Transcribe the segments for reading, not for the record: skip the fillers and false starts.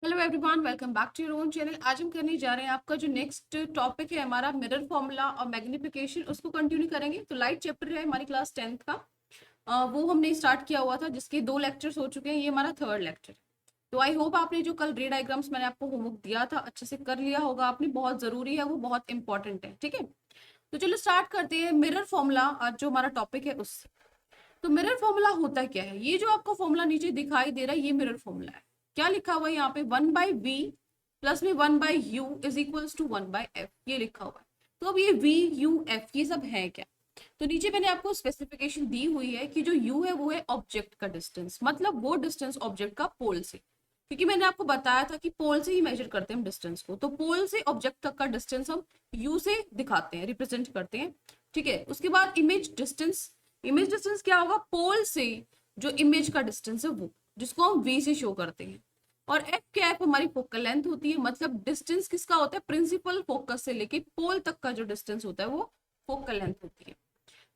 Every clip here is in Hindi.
Hello everyone, welcome back to your own channel. आज हम करने जा रहे हैं आपका जो नेक्स्ट टॉपिक है हमारा मिरर फॉर्मूला और मैग्निफिकेशन, उसको कंटिन्यू करेंगे। तो लाइट चैप्टर है हमारी क्लास 10th का। वो हमने स्टार्ट किया हुआ था, जिसके 2 लेक्चर्स हो चुके हैं। ये हमारा 3rd लेक्चर। तो आई होप आपने जो कल रे डायग्राम्स मैंने आपको होमवर्क दिया था अच्छे से कर लिया होगा आपने। बहुत जरूरी है, वो बहुत इंपॉर्टेंट है। ठीक है, तो चलो स्टार्ट करते हैं मिरर फॉर्मूला, आज जो हमारा टॉपिक है उससे। तो मिरर फॉर्मूला होता क्या है? ये जो आपको फॉर्मूला नीचे दिखाई दे रहा है, ये मिरर फॉर्मूला है। क्या लिखा हुआ है यहाँ पे? 1/v प्लस में 1/u is equals to 1/f, ये लिखा हुआ है। तो अब ये v u f ये सब है क्या? तो नीचे मैंने आपको स्पेसिफिकेशन दी हुई है कि जो u है वो है ऑब्जेक्ट का डिस्टेंस, मतलब वो डिस्टेंस ऑब्जेक्ट का पोल से। क्योंकि मैंने आपको बताया था कि पोल से ही मेजर करते हैं हम डिस्टेंस को, तो पोल से ऑब्जेक्ट तक का डिस्टेंस हम u से दिखाते हैं, रिप्रेजेंट करते हैं। ठीक है, उसके बाद इमेज डिस्टेंस। इमेज डिस्टेंस क्या होगा? पोल से जो इमेज का डिस्टेंस है वो, जिसको हम v से शो करते हैं। और एफ क्या है? हमारी फोकल लेंथ होती है, मतलब डिस्टेंस किसका होता है? प्रिंसिपल फोकस से लेके पोल तक का जो डिस्टेंस होता है वो फोकल लेंथ होती है।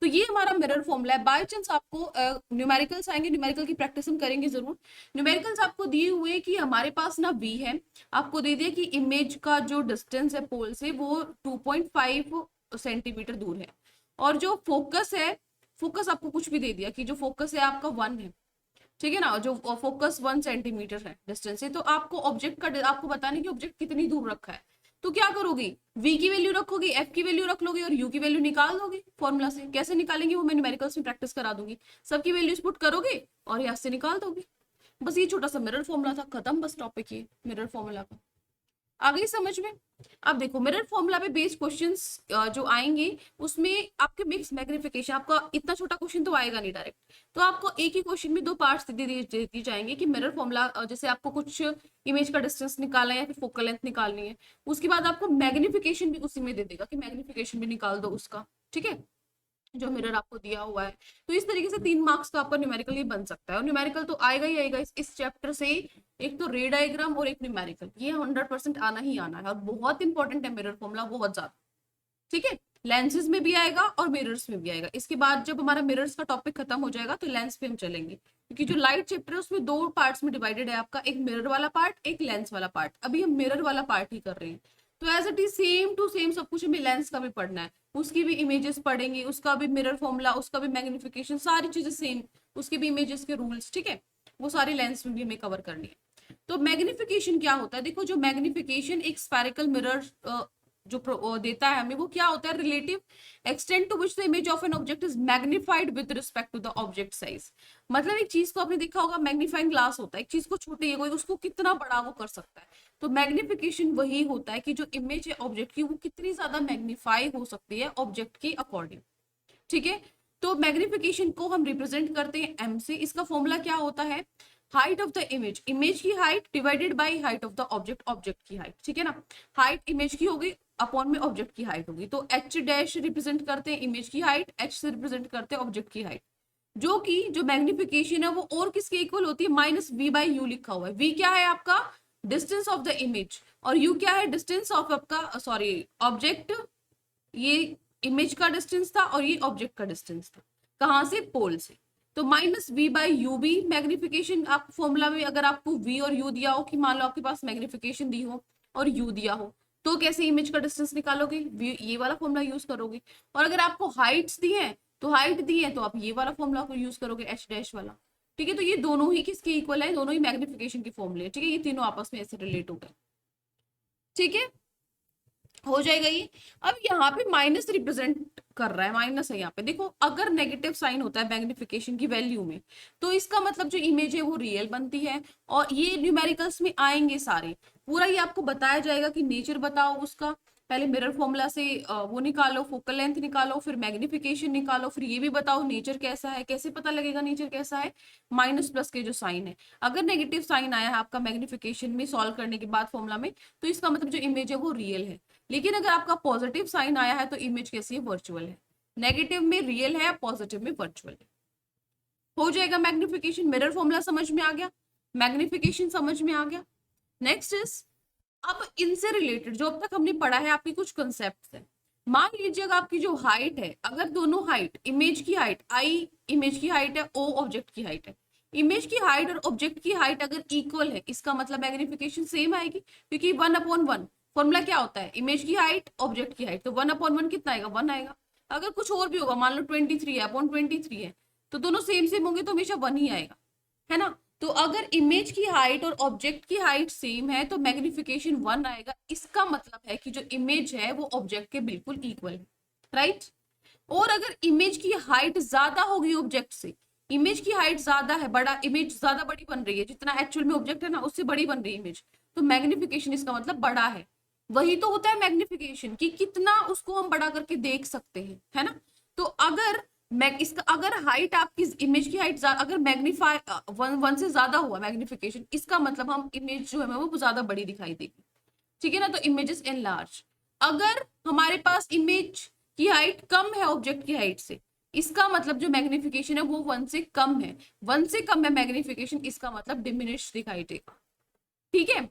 तो ये हमारा मिरर फॉर्मूला है। बाय चांस आपको न्यूमेरिकल्स आएंगे, न्यूमेरिकल की प्रैक्टिस हम करेंगे जरूर। न्यूमेरिकल्स आपको दिए हुए कि हमारे पास ना v है, आपको दे दिया कि इमेज का जो डिस्टेंस है पोल से वो 2.5 सेंटीमीटर दूर है। और जो फोकस है, फोकस आपको कुछ भी दे दिया कि जो फोकस है आपका 1 है। ठीक है ना, जो फोकस 1 सेंटीमीटर है डिस्टेंस से। तो आपको ऑब्जेक्ट का आपको बताने की ऑब्जेक्ट कितनी दूर रखा है। तो क्या करोगी? v की वैल्यू रखोगी, f की वैल्यू रख लोगे और u की वैल्यू निकाल दोगे फॉर्मूला से। कैसे निकालेंगे वो मैं न्यूमेरिकल्स में प्रैक्टिस करा दूंगी। सबकी वैल्यूज पुट करोगे और यहाँ से निकाल दोगे। बस ये छोटा सा मिरर फॉर्मूला था, खत्म बस टॉपिक ये मिरर फॉर्मूला का। आ गई समझ में? अब देखो मिरर फॉर्मूला पे बेस्ड क्वेश्चंस जो आएंगे उसमें आपके मिक्स मैग्निफिकेशन, आपका इतना छोटा क्वेश्चन तो आएगा नहीं डायरेक्ट। तो आपको एक ही क्वेश्चन में 2 पार्ट्स दी जाएंगे कि मिरर फॉर्मूला, जैसे आपको कुछ इमेज का डिस्टेंस निकालना है या फिर फोकल लेंथ निकालनी है, उसके बाद आपको मैग्निफिकेशन भी उसी में दे देगा कि मैग्निफिकेशन भी निकाल दो उसका। ठीक है, जो मिरर आपको दिया हुआ है। तो इस तरीके से 3 मार्क्स का आपका न्यूमेरिकल ये बन सकता है, और न्यूमेरिकल तो आएगा ही आएगा इस चैप्टर से। एक तो रे डायग्राम और एक न्यूमेरिकल, ये 100% आना ही आना है, और बहुत इंपॉर्टेंट है मिरर फॉर्मूला, बहुत ज्यादा। ठीक है, लेंसेज में भी आएगा और मिरर्स में भी आएगा। इसके बाद जब हमारा मिरर्स का टॉपिक खत्म हो जाएगा तो लेंस पे हम चलेंगे, क्योंकि जो लाइट चैप्टर है उसमें 2 पार्ट्स में डिवाइडेड है आपका, एक मिरर वाला पार्ट, एक लेंस वाला पार्ट। अभी हम मिरर वाला पार्ट ही कर रहे हैं। तो as it is same to same सब कुछ हमें लेंस का भी पढ़ना है, उसकी भी इमेजेस पढ़ेंगे, उसका भी मिरर फॉर्मूला, उसका भी मैग्निफिकेशन, सारी चीजें सेम, उसके भी इमेजेस के रूल्स। ठीक है, वो सारी लेंस में भी हमें कवर करनी है। तो मैग्निफिकेशन क्या होता है? देखो, जो मैग्निफिकेशन एक स्फेरिकल मिरर जो देता है हमें, वो क्या होता है? Relative extent to which the image of an object is magnified with respect to the object size. मतलब एक चीज को आपने देखा होगा, मैग्नीफाइंग ग्लास होता है, एक चीज को छोटे है कोई, उसको कितना बड़ा वो कर सकता है। तो मैग्निफिकेशन वही होता है कि जो इमेज है ऑब्जेक्ट की, वो कितनी ज्यादा मैग्नीफाई हो सकती है ऑब्जेक्ट के अकॉर्डिंग। ठीक है, तो मैग्निफिकेशन को हम रिप्रेजेंट करते हैं एम से। इसका फॉर्मूला क्या होता है? Height of the image, image की height divided by height of the object, object की हाइट। ठीक है ना, हाइट इमेज की होगी अपॉन में ऑब्जेक्ट की हाइट होगी। तो एच डैश रिप्रेजेंट करते हैं इमेज की हाइट, एच से रिप्रेजेंट करते हैं ऑब्जेक्ट की हाइट। जो कि जो मैग्निफिकेशन है वो और किसके इक्वल होती है? माइनस वी बाई यू लिखा हुआ है। वी क्या है आपका? डिस्टेंस ऑफ द इमेज, और यू क्या है? डिस्टेंस ऑफ आपका, सॉरी, ऑब्जेक्ट। ये इमेज का डिस्टेंस था और ये ऑब्जेक्ट का डिस्टेंस था। कहां से? पोल से। तो माइनस वी बाई यू भी मैग्निफिकेशन, आप फॉर्मूला में अगर आपको वी और यू दिया हो, कि मान लो आपके पास मैग्निफिकेशन दी हो और यू दिया हो, तो कैसे इमेज का डिस्टेंस निकालोगे? ये वाला फॉर्मूला यूज करोगे। और अगर आपको हाइट्स दी है, तो हाइट दी है तो आप ये वाला फॉर्मूला को यूज करोगे, एच डैश वाला। ठीक है, तो ये दोनों ही किसके इक्वल है? दोनों ही मैग्निफिकेशन के फॉर्मूले। ठीक है, ये तीनों आपस में ऐसे रिलेट हो गए। ठीक है, हो जाएगा ये। अब यहाँ पे माइनस रिप्रेजेंट कर रहा है, माइनस है यहाँ पे। देखो, अगर नेगेटिव साइन होता है मैग्निफिकेशन की वैल्यू में, तो इसका मतलब जो इमेज है वो रियल बनती है। और ये न्यूमेरिकल्स में आएंगे सारे, पूरा ये आपको बताया जाएगा कि नेचर बताओ उसका। पहले मिरर फॉर्मूला से वो निकालो, फोकल लेंथ निकालो, फिर मैग्निफिकेशन निकालो, फिर ये भी बताओ नेचर कैसा है। कैसे पता लगेगा नेचर कैसा है? माइनस प्लस के जो साइन है, अगर नेगेटिव साइन आया है आपका मैग्निफिकेशन में सॉल्व करने के बाद फॉर्मूला में, तो इसका मतलब जो इमेज है वो रियल है। लेकिन अगर आपका पॉजिटिव साइन आया है तो इमेज कैसी है? वर्चुअल है। नेगेटिव में रियल है, पॉजिटिव में वर्चुअल है। हो जाएगा मैग्निफिकेशन। मिरर फॉर्मूला समझ में आ गया, मैग्निफिकेशन समझ में आ गया। नेक्स्ट इज, अब इनसे रिलेटेड जो अब तक हमने पढ़ा है आपकी कुछ कंसेप्ट है। मान लीजिए अगर आपकी जो हाइट है, अगर दोनों हाइट, इमेज की हाइट आई इमेज की हाइट है, ओ ऑब्जेक्ट की हाइट है, इमेज की हाइट और ऑब्जेक्ट की हाइट अगर इक्वल है, इसका मतलब मैग्निफिकेशन सेम आएगी, क्योंकि 1/1 फॉर्मूला क्या होता है, इमेज की हाइट ऑब्जेक्ट की हाइट, तो 1/1 कितना आएगा, 1 आएगा। अगर कुछ और भी होगा, मान लो 23 है अपॉन 23 है, तो दोनों सेम सेम होंगे तो हमेशा 1 ही आएगा, है ना। तो अगर इमेज की हाइट और ऑब्जेक्ट की हाइट सेम है तो मैग्निफिकेशन 1 आएगा, इसका मतलब है कि जो इमेज है वो ऑब्जेक्ट के बिल्कुल इक्वल है, राइट। और अगर इमेज की हाइट ज्यादा होगी ऑब्जेक्ट से, इमेज की हाइट ज्यादा है, बड़ा इमेज ज्यादा बड़ी बन रही है, जितना एक्चुअल में ऑब्जेक्ट है ना उससे बड़ी बन रही है इमेज, तो मैग्निफिकेशन इसका मतलब बड़ा है। वही तो होता है मैग्निफिकेशन, कि कितना उसको हम बड़ा करके देख सकते हैं, है ना। तो अगर इसका अगर हाइट आपकी इमेज की हाइट अगर मैग्नीफाई 1 से ज्यादा हुआ मैग्निफिकेशन, इसका मतलब हम इमेज जो है वो ज्यादा बड़ी दिखाई देगी, ठीक है ना। तो इमेजेस इन लार्ज। अगर हमारे पास इमेज की हाइट कम है ऑब्जेक्ट की हाइट से, इसका मतलब जो मैग्निफिकेशन है वो 1 से कम है, 1 से कम है मैग्निफिकेशन, इसका मतलब डिमिनिश दिखाई देगा, ठीक है।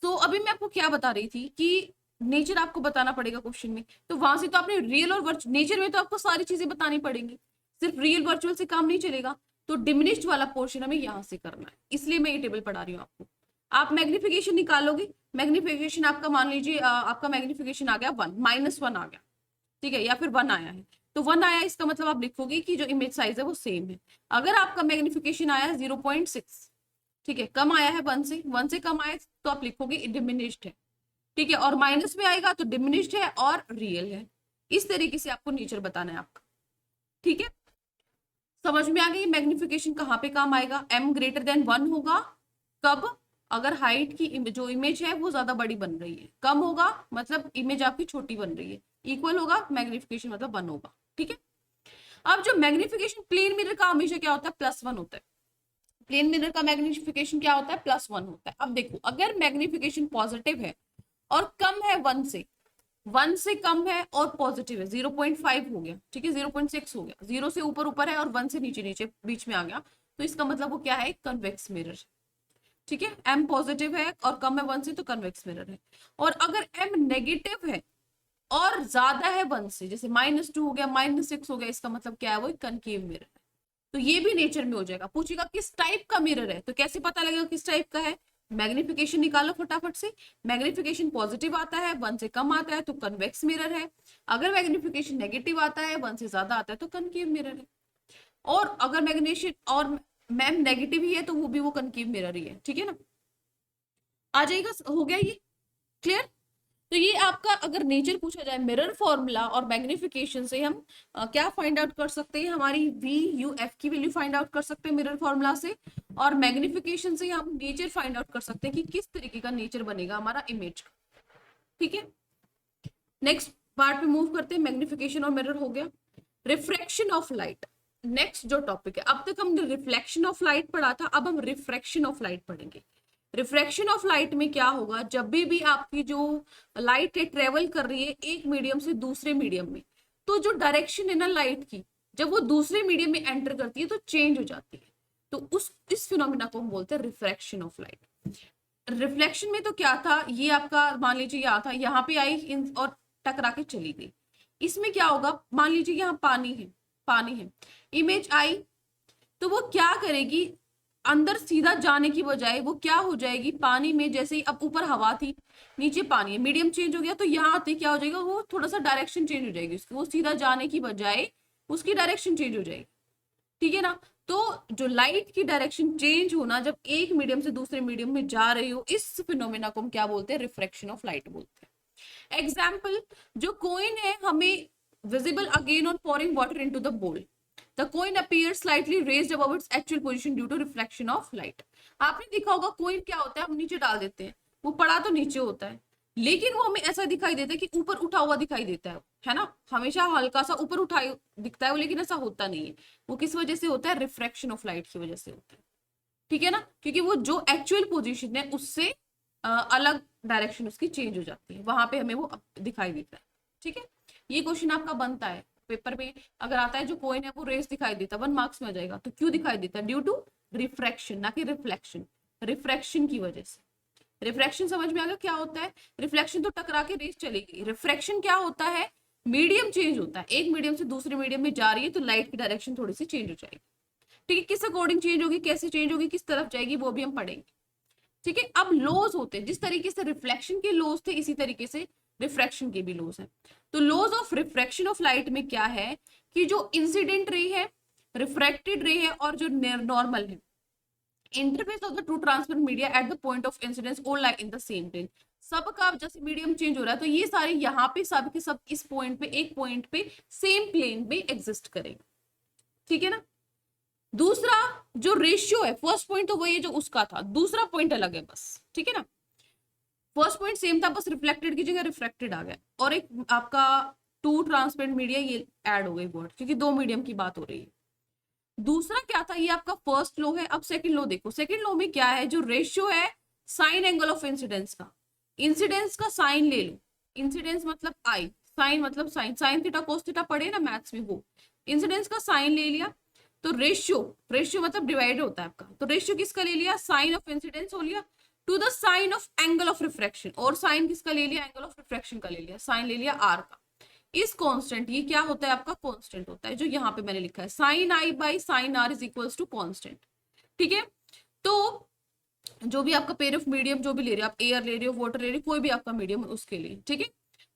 तो अभी मैं आपको क्या बता रही थी कि नेचर आपको बताना पड़ेगा क्वेश्चन में, तो वहां से तो आपने रियल और वर्चुअल, नेचर में तो आपको सारी चीजें बतानी पड़ेंगी, सिर्फ रियल वर्चुअल से काम नहीं चलेगा, तो डिमिनिश्ड वाला पोर्शन हमें यहाँ से करना है, इसलिए मैं ये टेबल पढ़ा रही हूँ आपको। आप मैग्निफिकेशन निकालोगे, मैग्निफिकेशन आपका मान लीजिए आपका मैग्निफिकेशन आ गया 1, -1 आ गया, ठीक है, या फिर 1 आया है, तो 1 आया इसका मतलब आप लिखोगे कि जो इमेज साइज है वो सेम है। अगर आपका मैग्निफिकेशन आया है 0.6, ठीक है, कम आया है 1 से कम आया तो आप लिखोगे डिमिनिश्ड है, ठीक है, और माइनस में आएगा तो डिमिनिश्ड है और रियल है। इस तरीके से आपको नेचर बताना है आपका, ठीक है। समझ में आ गई मैग्निफिकेशन कहाँ पे काम आएगा, m ग्रेटर देन 1 होगा कब, अगर हाइट की जो इमेज है वो ज्यादा बड़ी बन रही है, कम होगा मतलब इमेज आपकी छोटी बन रही है, इक्वल होगा मैग्निफिकेशन मतलब 1 होगा, ठीक है। अब जो मैग्निफिकेशन प्लेन मिरर का हमेशा क्या होता है, +1 होता है, प्लेन मिरर का मैग्निफिकेशन क्या होता है, +1 होता है। अब देखो अगर मैग्निफिकेशन पॉजिटिव है और कम है 1 से, 1 से कम है और पॉजिटिव है, 0.5 हो गया, ठीक है, 0.6 हो गया, 0 से ऊपर ऊपर है और 1 से नीचे नीचे बीच में आ गया, तो इसका मतलब वो क्या है, कन्वेक्स मिरर, ठीक है। m पॉजिटिव है और कम है 1 से तो कन्वेक्स मिरर है। और अगर m नेगेटिव है और ज्यादा है 1 से, जैसे -2 हो गया, -6 हो गया, इसका मतलब क्या है, वो कनकेव मिरर है। तो ये भी नेचर में हो जाएगा। पूछेगा किस टाइप का मिरर है, तो कैसे पता लगेगा किस टाइप का है, मैग्निफिकेशन निकालो फटाफट से, मैग्निफिकेशन पॉजिटिव आता है 1 से कम आता है तो कन्वेक्स मिरर है, अगर मैग्निफिकेशन नेगेटिव आता है 1 से ज्यादा आता है तो कनकेव मिरर है, और अगर मैग्निफिकेशन और मैम नेगेटिव ही है तो वो भी वो कनकेव मिरर ही है, ठीक है ना। आ जाएगा, हो गया ये क्लियर। तो ये आपका अगर नेचर पूछा जाए मिरर फॉर्मूला और मैग्निफिकेशन से हम क्या फाइंड आउट कर सकते हैं, हमारी VUF की वैल्यू फाइंड आउट कर सकते हैं मिरर फॉर्मूला से, और मैग्निफिकेशन से हम नेचर फाइंड आउट कर सकते हैं कि किस तरीके का नेचर बनेगा हमारा इमेज का, ठीक है। नेक्स्ट पार्ट पे मूव करते हैं, मैग्निफिकेशन और मिरर हो गया। रिफ्रैक्शन ऑफ लाइट नेक्स्ट जो टॉपिक है, अब तक हमने रिफ्लेक्शन ऑफ लाइट पढ़ा था, अब हम रिफ्रैक्शन ऑफ लाइट पढ़ेंगे। रिफ्रैक्शन ऑफ लाइट में क्या होगा, जब भी आपकी जो लाइट है ट्रेवल कर रही है एक मीडियम से दूसरे मीडियम में, तो जो डायरेक्शन है ना लाइट की, जब वो दूसरे मीडियम में एंटर करती है तो चेंज हो जाती है, तो इस फिनोमिना को हम बोलते हैं रिफ्रैक्शन ऑफ लाइट। रिफ्लेक्शन में तो क्या था, ये आपका मान लीजिए यहाँ था, यहाँ पे आई और टकरा के चली गई। इसमें क्या होगा, मान लीजिए यहाँ पानी है, पानी है, इमेज आई तो वो क्या करेगी, अंदर सीधा जाने की बजाय वो क्या हो जाएगी, पानी में जैसे ही अब ऊपर हवा थी नीचे पानी है, मीडियम चेंज हो गया, तो यहाँ आते क्या हो जाएगा, वो थोड़ा सा डायरेक्शन चेंज हो जाएगी उसकी, वो सीधा जाने की बजाय उसकी डायरेक्शन चेंज हो जाएगी, ठीक है ना। तो जो लाइट की डायरेक्शन चेंज होना जब एक मीडियम से दूसरे मीडियम में जा रही हो, इस फिनोमेना को हम क्या बोलते हैं, रिफ्रैक्शन ऑफ लाइट बोलते हैं। एग्जाम्पल, जो कोइन है हमें visible again on pouring water into the bowl, the coin appears slightly raised above its actual position due to reflection of light। आपने देखा होगा कोइन क्या होता है, हम नीचे डाल देते हैं, वो पड़ा तो नीचे होता है, लेकिन वो हमें ऐसा दिखाई देता है कि ऊपर उठा हुआ दिखाई देता है ना, हमेशा हल्का सा ऊपर उठा दिखता है वो, लेकिन ऐसा होता नहीं है। वो किस वजह से होता है, रिफ्रैक्शन ऑफ लाइट की वजह से होता है, ठीक है ना, क्योंकि वो जो एक्चुअल पोजीशन है उससे अलग डायरेक्शन उसकी चेंज हो जाती है, वहां पे हमें वो दिखाई देता है, ठीक है। ये क्वेश्चन आपका बनता है पेपर में, अगर आता है जो कोइन है वो रेस दिखाई देता है, 1 मार्क्स में आ जाएगा। तो क्यों दिखाई देता है, ड्यू टू रिफ्रैक्शन, ना कि रिफ्लेक्शन, रिफ्रैक्शन की वजह से। रिफ्रैक्शन समझ में आ गया क्या होता है, रिफ्लेक्शन तो टकरा के रेस चलेगी, रिफ्रैक्शन क्या होता है, मीडियम चेंज होता है, एक मीडियम से दूसरे मीडियम में जा रही है तो लाइट की डायरेक्शन थोड़ी सी चेंज हो जाएगी, ठीक है, किस अकॉर्डिंग चेंज होगी, कैसे चेंज होगी, किस तरफ जाएगी, वो भी हम पढ़ेंगे। ठीक है, अब लॉज होते हैं, जिस तरीके से रिफ्लेक्शन के लॉज थे इसी तरीके से रिफ्रैक्शन के भी लॉज हैं। तो laws of refraction of light में क्या है कि जो इंसिडेंट रे है, रिफ्रैक्टेड रे है और जो नॉर्मल है, interface of the two transparent media at the point of incidence all like in the same plane. सबका जैसे मीडियम चेंज हो रहा है तो ये सारे यहाँ पे सब के सब इस पॉइंट पे, एक पॉइंट पे सेम प्लेन में एग्जिस्ट करेंगे। ठीक है ना। दूसरा जो रेशियो है, फर्स्ट पॉइंट तो वही है जो उसका था, दूसरा पॉइंट अलग है बस। ठीक है ना, फर्स्ट पॉइंट सेम था, बस रिफ्लेक्टेड की जगह रिफ्रैक्टेड आ गया, और एक आपका टू ट्रांसपेरेंट मीडिया ये ऐड हो गई वर्ड, क्योंकि दो मीडियम की बात हो रही है। दूसरा क्या था, ये आपका फर्स्ट लॉ है। अब सेकंड लॉ देखो, सेकंड लॉ में क्या है, जो रेशियो है साइन एंगल ऑफ इंसिडेंस का, इंसिडेंस का साइन ले लो, इंसिडेंस मतलब आई, साइन मतलब sine, sine theta cos theta पढ़े ना मैथ्स में, वो इंसिडेंस का साइन ले लिया। तो रेशियो, रेशियो मतलब डिवाइड होता है आपका, तो रेशियो किसका ले लिया, साइन ऑफ इंसिडेंस हो लिया to the sine of angle of refraction, और साइन किसका ले लिया, एंगल ऑफ रिफ्रैक्शन का ले लिया, साइन ले लिया आर का। इस कांस्टेंट, ये क्या होता है आपका, कांस्टेंट होता है, जो यहाँ पे मैंने लिखा है sine I by sine R is equals to constant. ठीक है, तो जो भी आपका पेयर ऑफ मीडियम जो भी ले रहे हो आप, एयर ले रहे हो, वाटर ले रहे हो, कोई भी आपका मीडियम उसके लिए। ठीक है,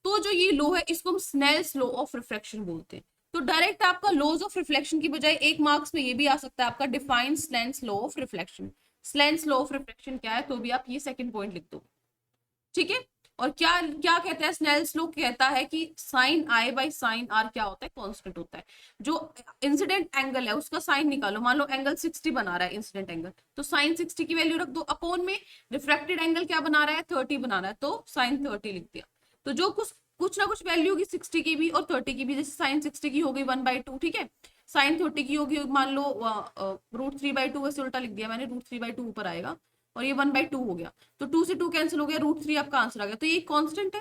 तो जो ये लो है इसको हम स्नेल्स लॉ ऑफ रिफ्रैक्शन बोलते हैं। तो डायरेक्ट आपका लॉज ऑफ रिफ्लेक्शन की बजाय एक मार्क्स में ये भी आ सकता है आपका define Snell's law of reflection. Snell's law of reflection क्या है, तो भी आप ये सेकंड पॉइंट लिख दो। ठीक है, और क्या क्या कहता है स्नेल्स लॉ, कहता है कि sine I by sine R क्या होता है, कांस्टेंट होता है। जो इंसिडेंट एंगल है उसका साइन निकालो, मान लो एंगल 60 बना रहा है इंसिडेंट एंगल, तो साइन 60 की वैल्यू रख दो, अपोन में रिफ्रैक्टेड एंगल क्या बना रहा है, 30 बना रहा है, तो साइन 30 लिख दिया। तो जो कुछ ना कुछ वैल्यू होगी 60 की भी और 30 की भी, जैसे साइन 60 की हो गई 1/2, ठीक है, साइन 30 की होगी मान लो √3/2, वैसे उल्टा लिख दिया मैंने, √3/2 ऊपर आएगा और ये 1/2 हो गया, तो 2 से 2 कैंसिल हो गया, √3 आपका आंसर आ गया। तो ये कांस्टेंट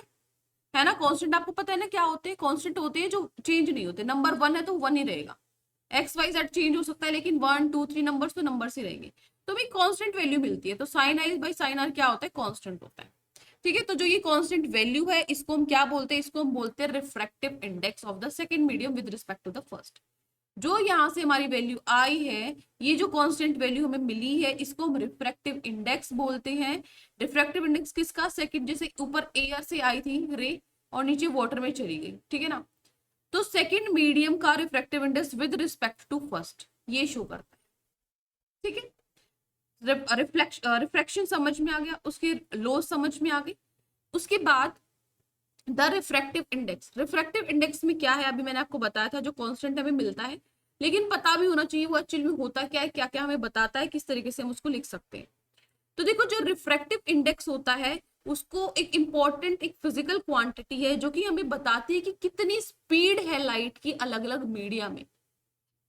है ना। कांस्टेंट आपको पता है ना क्या होते हैं, कांस्टेंट होते हैं जो चेंज नहीं होते। नंबर 1 है तो 1 ही रहेगा, XYZ चेंज हो सकता है लेकिन 1 2 3 नंबर्स तो नंबर्स ही रहेंगे, तो भी कांस्टेंट वैल्यू मिलती है। तो sine I by sine R क्या होता है, कांस्टेंट होता है। ठीक है, तो जो ये कांस्टेंट वैल्यू है इसको हम क्या बोलते हैं, इसको हम बोलते हैं refractive index of the second medium with respect to the first. जो यहाँ से हमारी वैल्यू आई है, ये जो कांस्टेंट वैल्यू हमें मिली है, इसको हम रिफ्रैक्टिव इंडेक्स बोलते हैं। रिफ्रैक्टिव इंडेक्स किसका, सेकंड, जैसे ऊपर एयर से आई थी रे और नीचे वाटर में चली गई, ठीक है ना, तो सेकंड मीडियम का refractive index with respect to first ये शो करता है। ठीक है, रिफ्रैक्शन समझ में आ गया, उसकी लो समझ में आ गई। उसके बाद the refractive index, refractive index में क्या है, अभी मैंने आपको बताया था, जो कांस्टेंट हमें मिलता है, लेकिन पता भी होना चाहिए वो एक्चुअली में होता क्या है, क्या क्या हमें बताता है, किस तरीके से हम उसको लिख सकते हैं। तो देखो, जो रिफ्रैक्टिव इंडेक्स होता है उसको एक इंपॉर्टेंट एक फिजिकल क्वांटिटी है जो कि हमें बताती है कि कितनी स्पीड है लाइट की अलग अलग मीडिया में।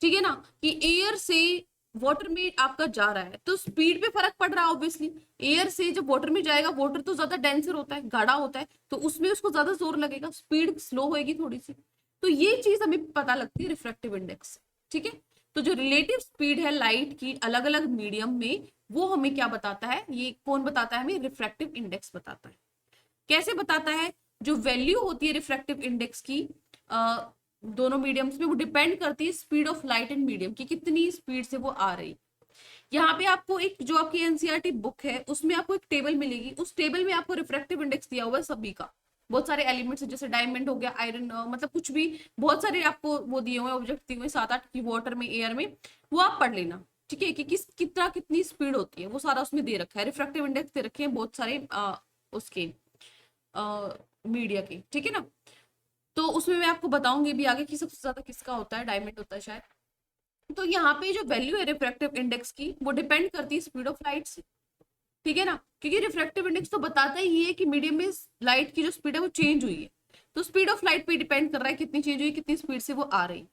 ठीक है ना, कि एयर से वाटर में आपका जा रहा है तो स्पीड पे फर्क पड़ रहा है ऑब्वियसली। एयर से जब वाटर में जाएगा, वाटर तो ज्यादा डेंसर होता है, गाढ़ा होता है, तो उसमें उसको ज्यादा जोर लगेगा, स्पीड स्लो होएगी थोड़ी सी। तो ये चीज हमें पता लगती है रिफ्रैक्टिव इंडेक्स से। ठीक है, तो जो रिलेटिव स्पीड है लाइट की अलग अलग मीडियम में, वो हमें क्या बताता है, ये कौन बताता है हमें, रिफ्रैक्टिव इंडेक्स बताता है। कैसे बताता है, जो वैल्यू होती है रिफ्रैक्टिव इंडेक्स की दोनों मीडियम्स में, वो डिपेंड करती है speed of light and medium की, कितनी स्पीड से वो आ रही। यहाँ पे आपको एक जो आपकी एनसीईआरटी बुक है उसमें आपको एक टेबल मिलेगी, उस टेबल में आपको रिफ्रैक्टिव इंडेक्स दिया हुआ है सभी का, बहुत सारे एलिमेंट्स है, जैसे डायमंड हो गया, आयरन, मतलब कुछ भी, बहुत सारे आपको वो दिए हुए ऑब्जेक्ट दिए हुए 7-8 की, वाटर में, एयर में, वो आप पढ़ लेना। ठीक है, कि कितनी स्पीड होती है वो सारा उसमें दे रखा है, रिफ्रैक्टिव इंडेक्स दे रखे हैं बहुत सारे उसके मीडिया के। ठीक है ना, तो उसमें मैं आपको बताऊंगी भी आगे कि सबसे ज्यादा किसका होता है, डायमंड होता है शायद। तो यहाँ पे जो वैल्यू है रिफ्रैक्टिव इंडेक्स की, वो डिपेंड करती है स्पीड ऑफ लाइट से। ठीक है ना, क्योंकि रिफ्रैक्टिव इंडेक्स तो बताता ही है कि मीडियम में लाइट की जो स्पीड है वो चेंज हुई है, तो स्पीड ऑफ लाइट पे डिपेंड कर रहा है कितनी चेंज हुई, कितनी स्पीड से वो आ रही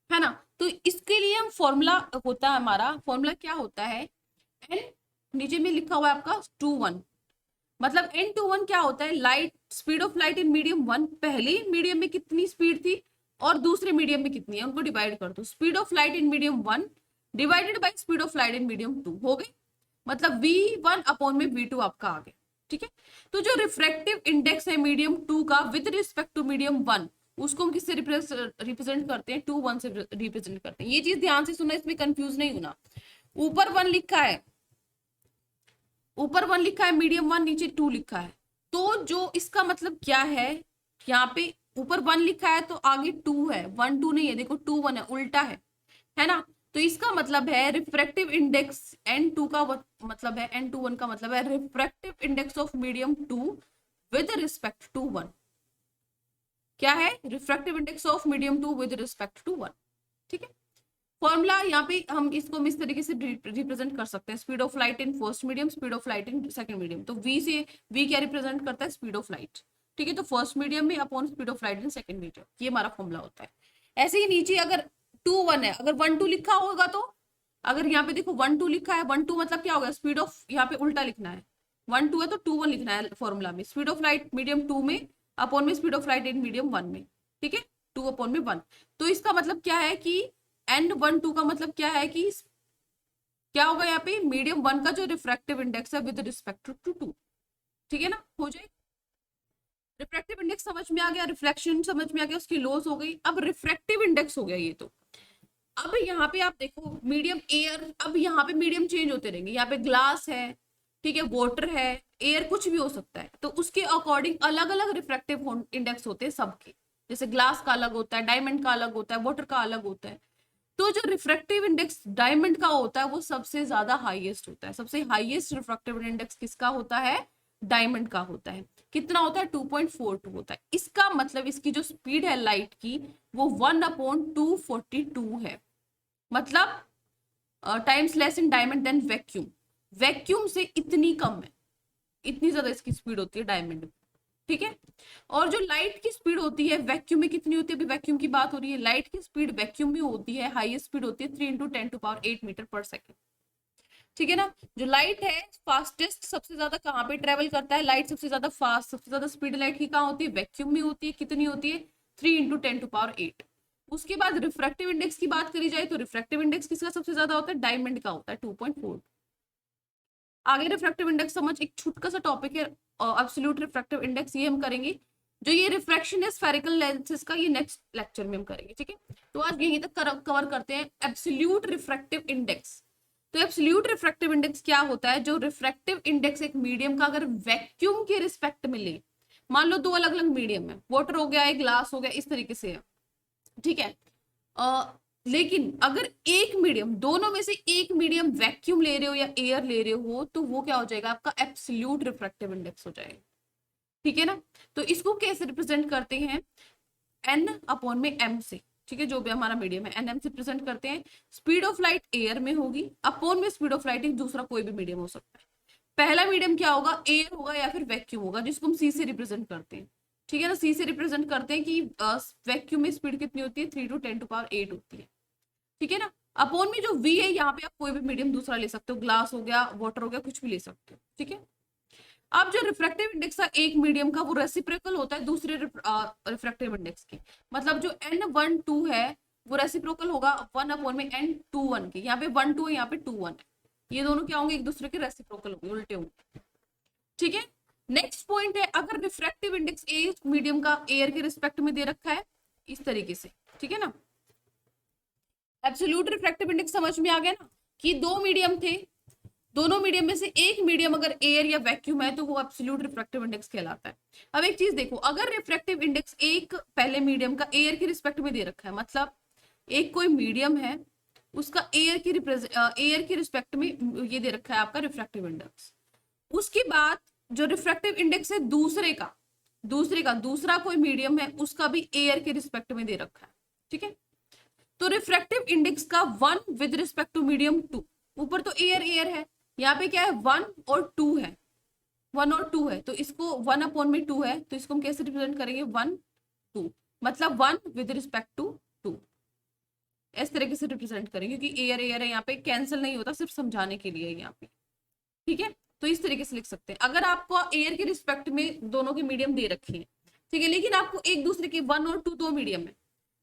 है ना। तो इसके लिए हम फॉर्मूला होता है, हमारा फॉर्मूला क्या होता है, एन, नीचे में लिखा हुआ है आपका 2:1, मतलब n/1 क्या होता है, light, speed of light in medium 1, पहले मीडियम में कितनी स्पीड थी और दूसरे मीडियम में कितनी है, उनको डिवाइड कर दो, speed of light in medium 1 divided by speed of light in medium 2 हो गई, मतलब v1 अपॉन में v2 आपका आ गया। ठीक है, तो जो रिफ्रैक्टिव इंडेक्स है मीडियम 2 का विद रिस्पेक्ट टू मीडियम 1, उसको हम किससे रिप्रेजेंट करते हैं, 2 1 से रिप्रेजेंट करते हैं। ये चीज ध्यान से सुनना, इसमें कंफ्यूज नहीं होना। ऊपर 1 लिखा है, ऊपर 1 लिखा है, मीडियम 1, नीचे 2 लिखा है, तो जो इसका मतलब क्या है, यहाँ पे ऊपर 1 लिखा है तो आगे 2 है, 1 2 नहीं है, देखो 2 1 है, उल्टा है ना। तो इसका मतलब है रिफ्रैक्टिव इंडेक्स N2 का मतलब है, N21 का मतलब है refractive index of medium 2 with respect to 1। क्या है, refractive index of medium 2 with respect to 1। ठीक है, फॉर्मूला यहाँ पे हम इसको इस तरीके से रिप्रेजेंट कर सकते हैं, speed of light in first medium, speed of light in second medium. तो v क्या रिप्रेजेंट करता है, स्पीड ऑफ लाइट। ठीक है, तो फर्स्ट मीडियम में upon speed of light in second medium, ये हमारा फॉर्मूला होता है। ऐसे ही नीचे अगर 2 1 है, अगर 1 2 लिखा होगा तो, अगर यहाँ पे देखो 1 2 लिखा है, 1 2 मतलब क्या होगा, स्पीड ऑफ, यहाँ पे उल्टा लिखना है, 1 2 है तो 2 1 लिखना है फॉर्मूला में, स्पीड ऑफ लाइट मीडियम 2 में अपॉन में speed of light in medium 1 में। ठीक है, 2 अपॉन में 1। तो इसका मतलब क्या है कि N12 का मतलब क्या है कि क्या होगा, यहाँ पे मीडियम 1 का जो रिफ्रैक्टिव इंडेक्स है विद रिस्पेक्ट टू 2। ठीक है ना, हो जाए। रिफ्रैक्टिव इंडेक्स समझ में आ गया, रिफ्लेक्शन समझ में आ गया, उसकी लॉस हो गई। अब रिफ्रैक्टिव इंडेक्स हो गया ये तो। अब यहाँ पे आप देखो मीडियम एयर, अब यहाँ पे मीडियम चेंज होते रहेंगे, यहाँ पे ग्लास है, ठीक है, वाटर है, एयर, कुछ भी हो सकता है, तो उसके अकॉर्डिंग अलग अलग रिफ्रैक्टिव इंडेक्स होते हैं सबके। जैसे ग्लास का अलग होता है, डायमंड का अलग होता है, वाटर का अलग होता है। तो जो रिफ्रैक्टिव इंडेक्स डायमंड का होता है वो सबसे ज्यादा हाईएस्ट होता है। सबसे हाईएस्ट रिफ्रैक्टिव इंडेक्स किसका होता है, डायमंड का होता है। कितना होता है, 2.42 होता है। इसका मतलब इसकी जो स्पीड है लाइट की वो 1/242 है, मतलब times less in diamond than vacuum. Vacuum से इतनी कम है, इतनी ज्यादा इसकी स्पीड होती है डायमंड में। ठीक है, और जो लाइट की स्पीड होती है वैक्यूम में कितनी होती है, अभी वैक्यूम की बात हो रही है, लाइट की स्पीड वैक्यूम में होती है, हाईएस्ट स्पीड होती है 3 × 10⁸ मीटर पर सेकेंड। ठीक है ना, जो लाइट है फास्टेस्ट सबसे ज्यादा कहाँ पे ट्रेवल करता है, लाइट सबसे ज्यादा फास्ट, सबसे ज्यादा स्पीड लाइट की कहाँ होती है, वैक्यूम में होती है। कितनी होती है, 3 × 10⁸। उसके बाद रिफ्रैक्टिव इंडेक्स की बात करी जाए तो रिफ्रैक्टिव इंडेक्स किसका सबसे ज्यादा होता है, डायमंड का होता है, 2.4। आगे रिफ्रैक्टिव इंडेक्स समझ, एक छोटा सा टॉपिक है एब्सोल्यूट रिफ्रैक्टिव इंडेक्स, ये हम करेंगे। जो ये रिफ्रैक्शन है स्फेरिकल लेंसेज का, ये नेक्स्ट लेक्चर में हम करेंगे। ठीक है, तो आज यहीं तक कवर करते हैं एब्सोल्यूट रिफ्रैक्टिव इंडेक्स। तो एब्सोल्यूट रिफ्रैक्टिव इंडेक्स क्या होता है, जो रिफ्रैक्टिव इंडेक्स एक मीडियम का अगर वैक्यूम के रिस्पेक्ट में ले, मान लो दो अलग अलग मीडियम है, वाटर हो गया, एक ग्लास हो गया, इस तरीके से है। ठीक है, लेकिन अगर एक मीडियम, दोनों में से एक मीडियम वैक्यूम ले रहे हो या एयर ले रहे हो, तो वो क्या हो जाएगा, आपका एब्सोल्यूट रिफ्रैक्टिव इंडेक्स हो जाएगा। ठीक है ना, तो इसको कैसे रिप्रेजेंट करते हैं, N/m से। ठीक है, जो भी हमारा मीडियम है NM से प्रेजेंट करते हैं। स्पीड ऑफ लाइट एयर में होगी, अपॉन में स्पीड ऑफ लाइट दूसरा कोई भी मीडियम हो सकता है। पहला मीडियम क्या होगा, एयर होगा या फिर वैक्यूम होगा, जिसको हम C से रिप्रेजेंट करते हैं। ठीक है ना, C से रिप्रेजेंट करते हैं कि वैक्यूम में स्पीड कितनी होती है, 3 × 10⁸ होती है। ठीक है ना, अपॉन में जो V है, यहाँ पे आप कोई भी मीडियम दूसरा ले सकते हो, ग्लास हो गया, वाटर हो गया, कुछ भी ले सकते हो। ठीक है, अब जो रिफ्रैक्टिव इंडेक्स है एक मीडियम का, वो रेसिप्रोकल होता है दूसरे रिफ्रैक्टिव इंडेक्स की। मतलब जो N12 है वो रेसिप्रोकल होगा 1 में N21 की। यहाँ पे 1 2 है, यहाँ पे 2 1 है, ये दोनों क्या होंगे, एक दूसरे के रेसिप्रोकल होंगे, उल्टे होंगे। ठीक है, नेक्स्ट पॉइंट है, अगर रिफ्रैक्टिव इंडेक्स एक मीडियम का एयर के रिस्पेक्ट में दे रखा है इस तरीके से। ठीक है ना, एब्सोल्यूट रिफ्रैक्टिव इंडेक्स समझ में आ गया ना, कि दो मीडियम थे, दोनों मीडियम में से एक मीडियम अगर एयर या वैक्यूम है तो वो एब्सोल्यूट रिफ्रैक्टिव इंडेक्स कहलाता है। अब एक चीज देखो, अगर रिफ्रैक्टिव इंडेक्स एक पहले मीडियम का एयर के रिस्पेक्ट में दे रखा है, मतलब एक कोई मीडियम है उसका एयर की रिस्पेक्ट में ये दे रखा है आपका रिफ्रैक्टिव इंडेक्स। उसके बाद जो रिफ्रैक्टिव इंडेक्स है दूसरा कोई मीडियम है उसका भी एयर के रिस्पेक्ट में दे रखा है। ठीक है, तो रिफ्रैक्टिव इंडेक्स का 1 विद रिस्पेक्ट टू मीडियम 2, ऊपर तो एयर है, यहाँ पे क्या है 1 और 2 है, 1 और 2 है, तो इसको 1/2 है, तो इसको हम कैसे रिप्रेजेंट करेंगे, 1 2, मतलब 1 विद रिस्पेक्ट टू 2, इस तरीके से रिप्रेजेंट करेंगे, क्योंकि एयर है, यहाँ पे कैंसिल नहीं होता, सिर्फ समझाने के लिए यहाँ पे। ठीक है, तो इस तरीके से लिख सकते हैं, अगर आपको एयर के रिस्पेक्ट में दोनों के मीडियम दे रखे हैं, ठीक है, लेकिन आपको एक दूसरे के 1 और 2 दो मीडियम है,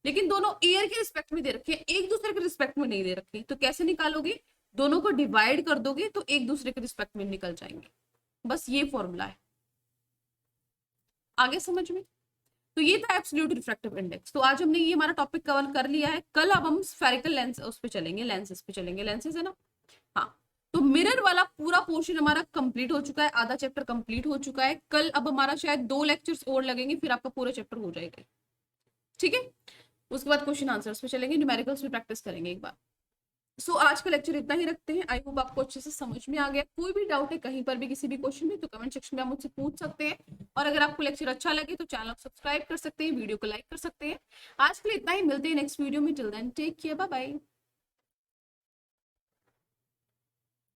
लेकिन दोनों एयर के रिस्पेक्ट में दे रखे हैं, एक दूसरे के रिस्पेक्ट में नहीं दे रखे, तो कैसे निकालोगे, दोनों को डिवाइड कर दोगे तो एक दूसरे के रिस्पेक्ट में निकल जाएंगे। बस ये फॉर्मूला है, आगे समझ में। तो ये था एब्सोल्यूट रिफ्रैक्टिव इंडेक्स। तो आज हमने ये हमारा टॉपिक कवर कर लिया है। कल अब हम स्फेरिकल लेंस उस पे चलेंगे, लेंसेज पे चलेंगे, लेंसेज है ना। हाँ, तो मिरर वाला पूरा पोर्शन हमारा कंप्लीट हो चुका है, आधा चैप्टर कंप्लीट हो चुका है। कल अब हमारा शायद 2 लेक्चर्स और लगेंगे, फिर आपका पूरा चैप्टर हो जाएगा। ठीक है, उसके बाद क्वेश्चन आंसर्स पे चलेंगे, न्यूमेरिकल्स भी प्रैक्टिस करेंगे एक बार। सो आज का लेक्चर इतना ही रखते हैं। आई होप आपको अच्छे से समझ में आ गया। कोई भी डाउट है कहीं पर भी किसी भी क्वेश्चन में तो कमेंट सेक्शन में आप मुझसे पूछ सकते हैं। और अगर आपको लेक्चर अच्छा लगे तो चैनल को सब्सक्राइब कर सकते हैं, वीडियो को लाइक कर सकते हैं। आज के लिए इतना ही, मिलते हैं नेक्स्ट वीडियो में। Till then take care, bye bye.